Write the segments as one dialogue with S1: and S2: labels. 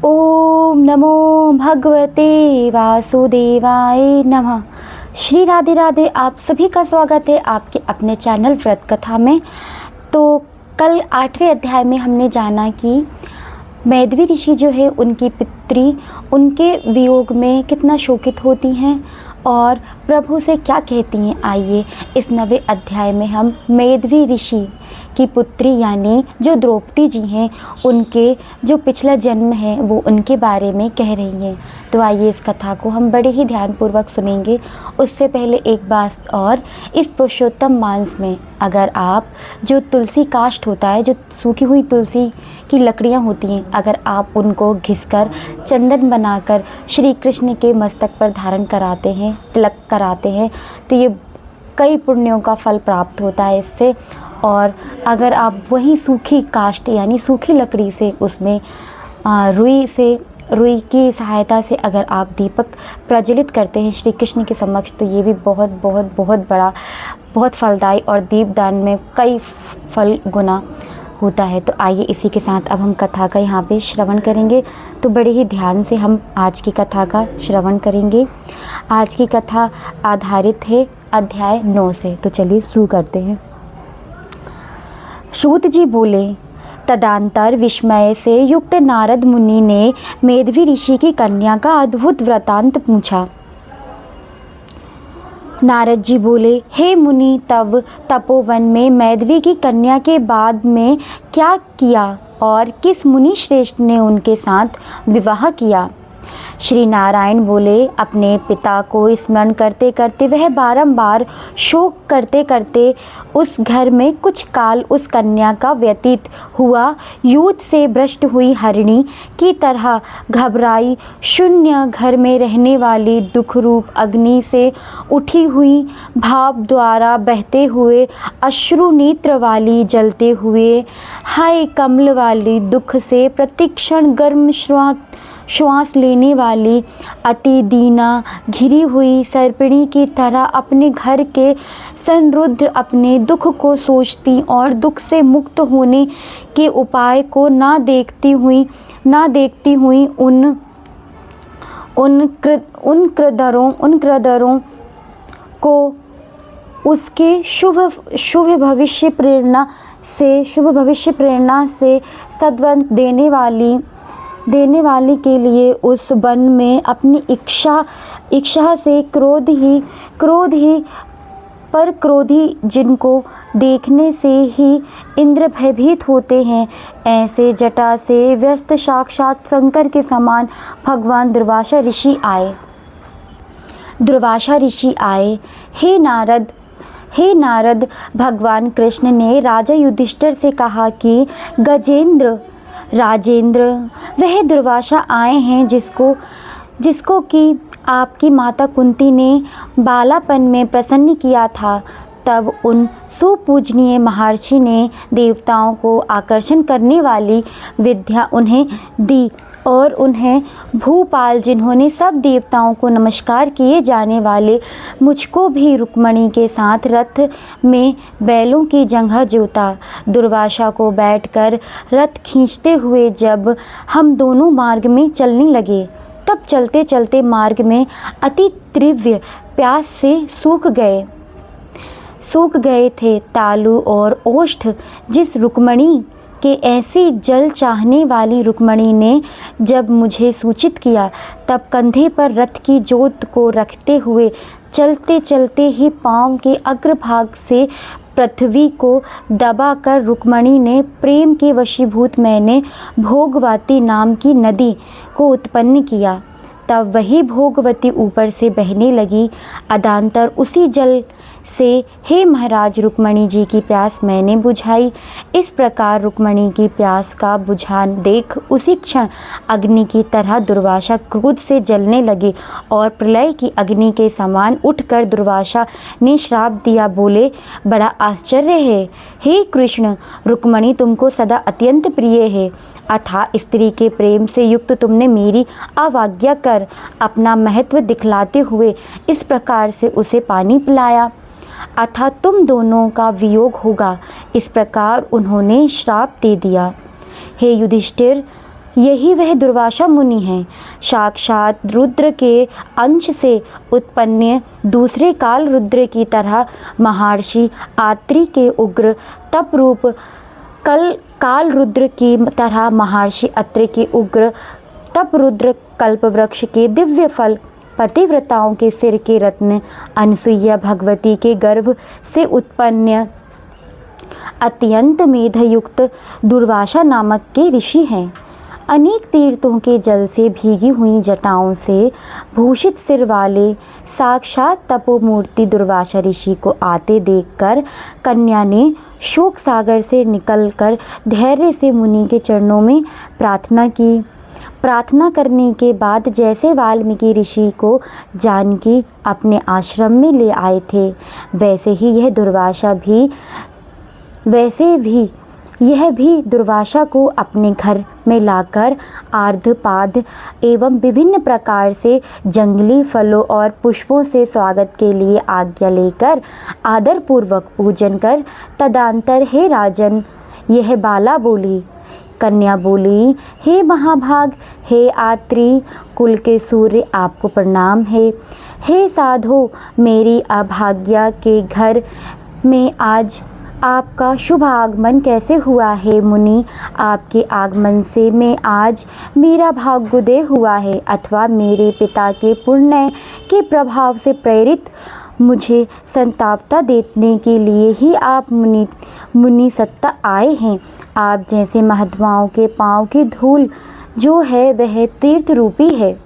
S1: ओम नमो भगवते वासुदेवाय नमः। श्री राधे राधे। आप सभी का स्वागत है आपके अपने चैनल व्रत कथा में। तो कल 8वें अध्याय में हमने जाना कि मैध्वी ऋषि जो है उनकी पितरी उनके वियोग में कितना शोकित होती हैं और प्रभु से क्या कहती हैं। आइए इस 9वें अध्याय में हम मैध्वी ऋषि की पुत्री यानी जो द्रौपदी जी हैं उनके जो पिछला जन्म है वो उनके बारे में कह रही हैं। तो आइए इस कथा को हम बड़े ही ध्यानपूर्वक सुनेंगे। उससे पहले एक बात और, इस पुरुषोत्तम मास में अगर आप जो तुलसी काष्ठ होता है, जो सूखी हुई तुलसी की लकड़ियाँ होती हैं, अगर आप उनको घिसकर चंदन बनाकर श्री कृष्ण के मस्तक पर धारण कराते हैं, तिलक कराते हैं, तो ये कई पुण्यों का फल प्राप्त होता है इससे। और अगर आप वही सूखी काष्ठ यानी सूखी लकड़ी से उसमें रुई की सहायता से अगर आप दीपक प्रज्वलित करते हैं श्री कृष्ण के समक्ष, तो ये भी बहुत बड़ा बहुत फलदायी और दीपदान में कई फल गुना होता है। तो आइए इसी के साथ अब हम कथा का यहाँ पे श्रवण करेंगे। तो बड़े ही ध्यान से हम आज की कथा का श्रवण करेंगे। आज की कथा आधारित है अध्याय 9 से। तो चलिए शुरू करते हैं। सूत जी बोले, तदंतर विस्मय से युक्त नारद मुनि ने मैध्वी ऋषि की कन्या का अद्भुत वृतांत पूछा। नारद जी बोले, हे मुनि, तब तपोवन में मैध्वी की कन्या के बाद में क्या किया और किस मुनि श्रेष्ठ ने उनके साथ विवाह किया। श्री नारायण बोले, अपने पिता को स्मरण करते करते वह बारंबार शोक करते करते उस घर में कुछ काल उस कन्या का व्यतीत हुआ। युद्ध से भ्रष्ट हुई हरिणी की तरह घबराई शून्य घर में रहने वाली दुख रूप अग्नि से उठी हुई भाव द्वारा बहते हुए अश्रु नेत्र वाली जलते हुए हाय कमल वाली दुख से प्रतिक्षण गर्म श्वास लेने वाली अति दीना घिरी हुई सर्पिणी की तरह अपने घर के संरुद्ध अपने दुख को सोचती और दुख से मुक्त होने के उपाय को ना देखती हुई उन कृदरों को उसके शुभ भविष्य प्रेरणा से सद्वंत देने वाली के लिए उस वन में अपनी इच्छा से क्रोधी जिनको देखने से ही इंद्र भयभीत होते हैं, ऐसे जटा से व्यस्त साक्षात शंकर के समान भगवान दुर्वासा ऋषि आए। हे नारद, भगवान कृष्ण ने राजा युधिष्ठिर से कहा कि राजेंद्र, वह दुर्वासा आए हैं जिसको कि आपकी माता कुंती ने बालापन में प्रसन्न किया था। तब उन सुपूजनीय महर्षि ने देवताओं को आकर्षण करने वाली विद्या उन्हें दी और उन्हें भूपाल, जिन्होंने सब देवताओं को नमस्कार किए जाने वाले मुझको भी रुक्मणी के साथ रथ में बैलों की जगह जोता। दुर्वासा को बैठकर रथ खींचते हुए जब हम दोनों मार्ग में चलने लगे, तब चलते चलते मार्ग में अति तीव्र प्यास से सूख गए थे। तालु और ओष्ठ जिस रुक्मणी के ऐसी जल चाहने वाली रुक्मणी ने जब मुझे सूचित किया, तब कंधे पर रथ की जोत को रखते हुए चलते चलते ही पांव के अग्रभाग से पृथ्वी को दबाकर रुक्मणी ने प्रेम के वशीभूत मैंने भोगवती नाम की नदी को उत्पन्न किया। तब वही भोगवती ऊपर से बहने लगी। अदांतर उसी जल से हे महाराज रुक्मणी जी की प्यास मैंने बुझाई। इस प्रकार रुक्मणी की प्यास का बुझान देख उसी क्षण अग्नि की तरह दुर्वासा क्रोध से जलने लगे और प्रलय की अग्नि के समान उठकर दुर्वासा ने श्राप दिया। बोले, बड़ा आश्चर्य है हे कृष्ण, रुक्मणी तुमको सदा अत्यंत प्रिय है, अथा स्त्री के प्रेम से युक्त तुमने मेरी अवज्ञा कर अपना महत्व दिखलाते हुए इस प्रकार से उसे पानी पिलाया, अथा तुम दोनों का वियोग होगा। इस प्रकार उन्होंने श्राप दे दिया। हे युधिष्ठिर, यही वह दुर्वासा मुनि हैं, साक्षात रुद्र के अंश से उत्पन्न दूसरे काल रुद्र की तरह महर्षि आत्रि के उग्र तप रूप काल रुद्र की तरह महर्षि अत्रि के उग्र तप रुद्र कल्प वृक्ष के दिव्य फल पतिव्रताओं के सिर के रत्न अनसुईया भगवती के गर्भ से उत्पन्न अत्यंत मेधयुक्त दुर्वासा नामक के ऋषि हैं। अनेक तीर्थों के जल से भीगी हुई जटाओं से भूषित सिर वाले साक्षात तपोमूर्ति दुर्वासा ऋषि को आते देखकर कन्या ने शोक सागर से निकलकर धैर्य से मुनि के चरणों में प्रार्थना की। प्रार्थना करने के बाद जैसे वाल्मीकि ऋषि को जानकी अपने आश्रम में ले आए थे, वैसे ही यह भी दुर्वासा को अपने घर में लाकर आर्धपाद एवं विभिन्न प्रकार से जंगली फलों और पुष्पों से स्वागत के लिए आज्ञा लेकर आदरपूर्वक पूजन कर तदंतर हे राजन, यह बाला बोली। कन्या बोली, हे महाभाग, हे आत्रि कुल के सूर्य, आपको प्रणाम है। हे साधो, मेरी अभाग्या के घर में आज आपका शुभ आगमन कैसे हुआ है मुनि? आपके आगमन से मैं आज मेरा भाग्योदय हुआ है, अथवा मेरे पिता के पुण्य के प्रभाव से प्रेरित मुझे संतापता देने के लिए ही आप मुनि सत्ता आए हैं। आप जैसे महात्माओं के पाँव की धूल जो है वह तीर्थ रूपी है।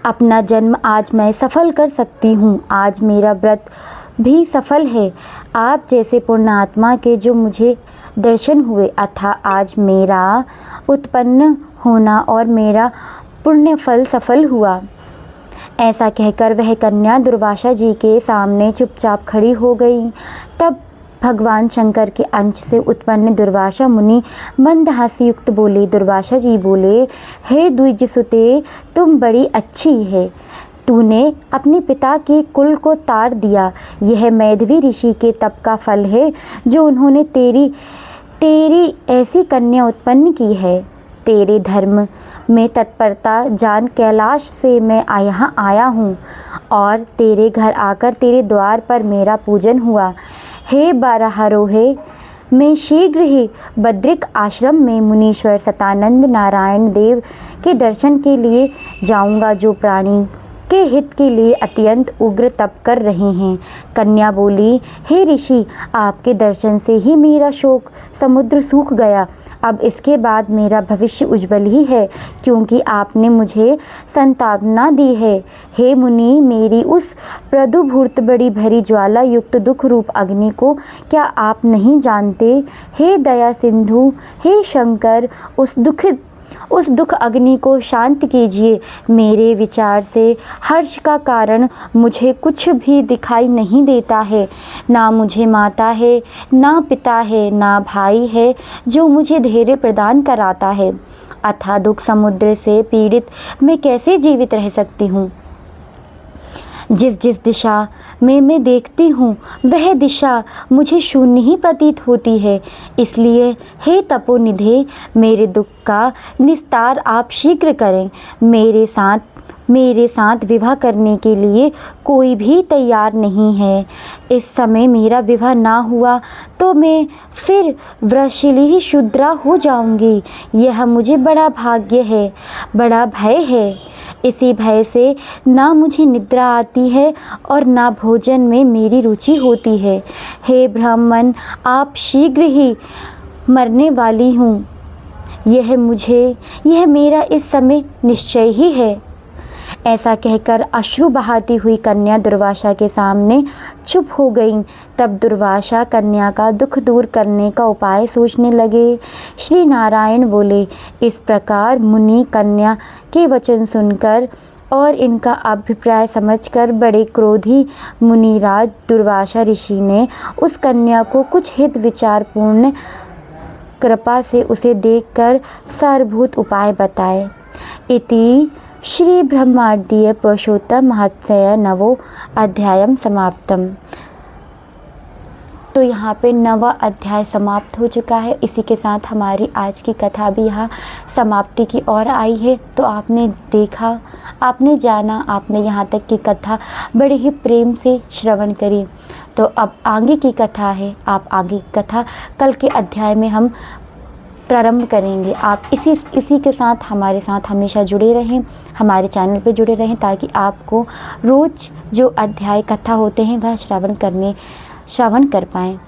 S1: अपना जन्म आज मैं सफल कर सकती हूँ। आज मेरा व्रत भी सफल है। आप जैसे पुण्यात्मा के जो मुझे दर्शन हुए, अथा आज मेरा उत्पन्न होना और मेरा पुण्य फल सफल हुआ। ऐसा कहकर वह कन्या दुर्वासा जी के सामने चुपचाप खड़ी हो गई। तब भगवान शंकर के अंश से उत्पन्न दुर्वासा मुनि मंदहास्य युक्त बोले। दुर्वासा जी बोले, हे द्विजसुते, तुम बड़ी अच्छी है। तूने अपने पिता के कुल को तार दिया। यह मैधवी ऋषि के तप का फल है जो उन्होंने तेरी ऐसी कन्या उत्पन्न की है। तेरे धर्म में तत्परता जान कैलाश से मैं यहाँ आया हूँ और तेरे घर आकर तेरे द्वार पर मेरा पूजन हुआ। हे बारहारोहे, मैं शीघ्र ही बद्रिक आश्रम में मुनीश्वर सतानंद नारायण देव के दर्शन के लिए जाऊंगा, जो प्राणी के हित के लिए अत्यंत उग्र तप कर रहे हैं। कन्या बोली, हे ऋषि, आपके दर्शन से ही मेरा शोक समुद्र सूख गया। अब इसके बाद मेरा भविष्य उज्जवल ही है, क्योंकि आपने मुझे संतावना दी है। हे मुनि, मेरी उस प्रदुभूत बड़ी भरी ज्वाला युक्त दुख रूप अग्नि को क्या आप नहीं जानते? हे दया सिंधु, हे शंकर, उस दुख अग्नि को शांत कीजिए। मेरे विचार से हर्ष का कारण मुझे कुछ भी दिखाई नहीं देता है। ना मुझे माता है, ना पिता है, ना भाई है जो मुझे धैर्य प्रदान कराता है। अथाह दुख समुद्र से पीड़ित मैं कैसे जीवित रह सकती हूँ? जिस दिशा में मैं देखती हूँ वह दिशा मुझे शून्य ही प्रतीत होती है। इसलिए हे तपोनिधे, मेरे दुख का निस्तार आप शीघ्र करें। मेरे साथ विवाह करने के लिए कोई भी तैयार नहीं है। इस समय मेरा विवाह ना हुआ तो मैं फिर वृषली ही शूद्रा हो जाऊंगी। यह मुझे बड़ा भाग्य है, बड़ा भय है। इसी भय से ना मुझे निद्रा आती है और ना भोजन में मेरी रुचि होती है। हे ब्राह्मण, आप शीघ्र ही मरने वाली हूँ, यह मेरा इस समय निश्चय ही है। ऐसा कहकर अश्रु बहाती हुई कन्या दुर्वासा के सामने चुप हो गई। तब दुर्वासा कन्या का दुख दूर करने का उपाय सोचने लगे। श्री नारायण बोले, इस प्रकार मुनि कन्या के वचन सुनकर और इनका अभिप्राय समझकर बड़े क्रोधी मुनिराज दुर्वासा ऋषि ने उस कन्या को कुछ हित विचारपूर्ण कृपा से उसे देखकर सारभूत उपाय बताए। इति श्री ब्रह्मांडीय पुरुषोत्तम महत्सय नवो अध्यायम समाप्तम। तो यहाँ पे 9वां अध्याय समाप्त हो चुका है। इसी के साथ हमारी आज की कथा भी यहाँ समाप्ति की ओर आई है। तो आपने देखा, आपने जाना, आपने यहाँ तक की कथा बड़े ही प्रेम से श्रवण करी। तो अब आगे की कथा है, आप आगे की कथा कल के अध्याय में हम प्रारंभ करेंगे। आप इसी के साथ हमारे साथ हमेशा जुड़े रहें, हमारे चैनल पे जुड़े रहें, ताकि आपको रोज़ जो अध्याय कथा होते हैं वह श्रवण कर पाएँ।